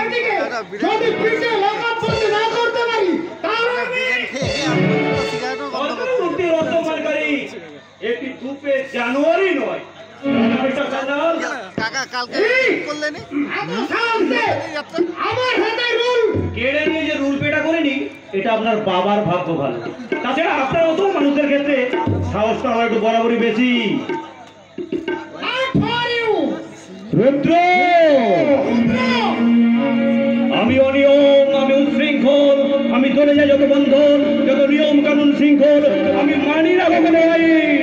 এদিকে যদি পিছে লকআপ বন্ধ না করতে পারি তাহলে আমি অন্তর্বর্তী অসম্মানকারী একটি ধূপের জানুয়ারি নয় কাকা কালকে করলেন আমার হাতে রুল কেড়ে নিয়ে যে রুল পেটা করেনি এটা আপনার বাবার ভাগ্য ভালো। তাছাড়া আপনার মতো মানুষদের ক্ষেত্রে সাহসটা আমার একটু বরাবরই বেশি। রুদ্র, আমি অনিয়ম, আমি উচ্ছৃঙ্খল, আমি চলে যাই যত বন্ধন, যত নিয়ম কানুন শৃঙ্খল, আমি মানি না কখনো আইন।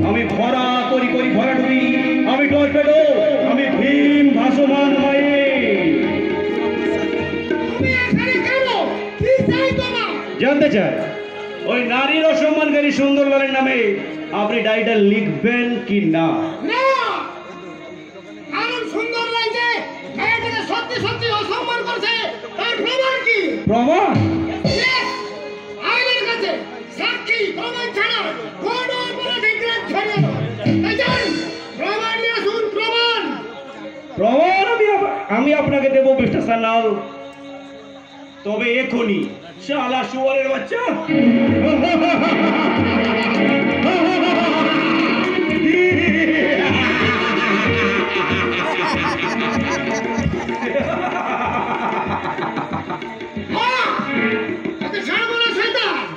আমি ভরা করি করি ভরা ডুবি, আমি টর্পেডো, আমি ভীম ভাসমান মায়ে। জানতে চাই ওই নারীর অসম্মানকারী সুন্দরলালের নামে আপনি ডায়েরিটা লিখবেন কি না? প্রমাণ প্রমাণ আমি আপনাকে দেবো মিস্টার সান্যাল, তবে এখনই। শালা শুয়ারের বাচ্চা,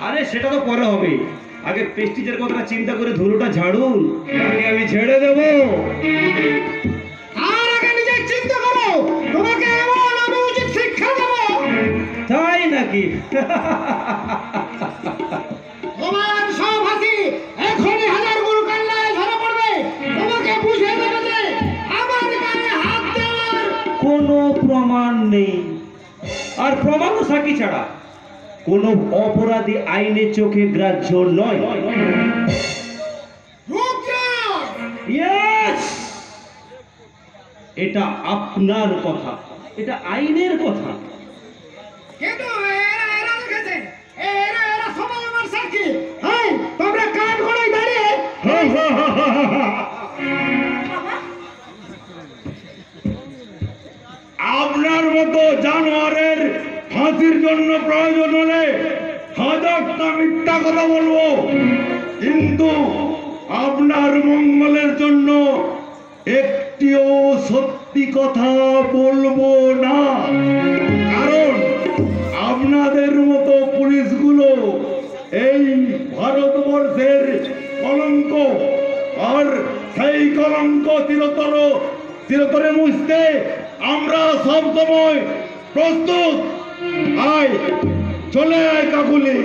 আরে সেটা তো পরে হবে, আগে প্রেস্টিজের কথা চিন্তা করে ধুলোটা ঝাড়ুন, তাকে আমি ছেড়ে দেবো। তাই নাকি? তোমার সব হাসি এখনই হাজার গুরু কান্নায় ধরা পড়বে। তোমাকে বুঝিয়ে দেবে যে আমার গায়ে হাত দেওয়ার কোনো প্রমাণ নেই, আর প্রমাণও সাক্ষী ছাড়া কোনো অপরাধী আইনের চোখে গ্রাহ্য নয়। Yes! এটা আপনার কথা, এটা আইনের কথা। কিন্তু এরা লিখেছে, এরা সবাই আমার সাক্ষী। হ্যাঁ, তোমরা কান খোলাই দাঁড়িয়ে আপনার মতো জানোয়ারের ফাঁসির জন্য প্রয়োজন হলে হাজারটা মিথ্যা কথা বলবো, কিন্তু আপনার মঙ্গলের জন্য একটিও সত্যি কথা বলবো না। কারণ আপনাদের মতো পুলিশগুলো এই ভারতবর্ষের কলঙ্ক, আর সেই কলঙ্ক চিরতরে মুছতে আমরা সব সময় প্রস্তুত। আয়, চলে আয় কাকুলি।